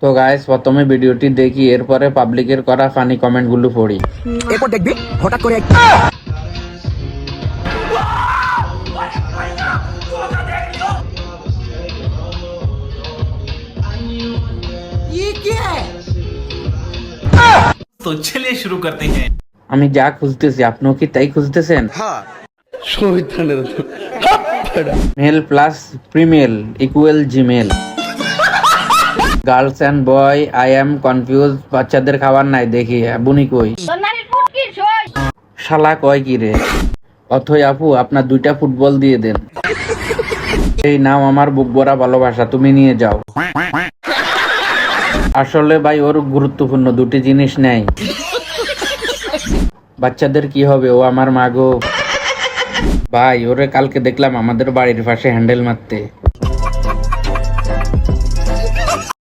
তো গাইস প্রথমে ভিডিওটি দেখি, এরপরে পাবলিকের করা ফানি কমেন্টগুলো পড়ি। এরপর দেখবি হঠাৎ করে तो चलिए शुरू करते हैं। আমি যা খুঁজতেছি আপনিও কি তাই খুঁজতেছেন? Male plus female equal Gmail. Girls and boy I am confuse. বাচ্চাদের খাবার নাই দেখি, বুনি কই? শালা কয় কি রে? অথই আপু আপনার 2টা ফুটবল দিয়ে দেন। এই নাও আমার বুক ভরা ভালোবাসা, তুমি নিয়ে যাও। আসলে ভাই ওর গুরুত্বপূর্ণ 2টি জিনিস নেই। বাচ্চাদের কি হবে, ও আমার মা গো। ভাই ওরে কালকে দেখলাম আমাদের বাড়ির পাশে হ্যান্ডেল মারতে।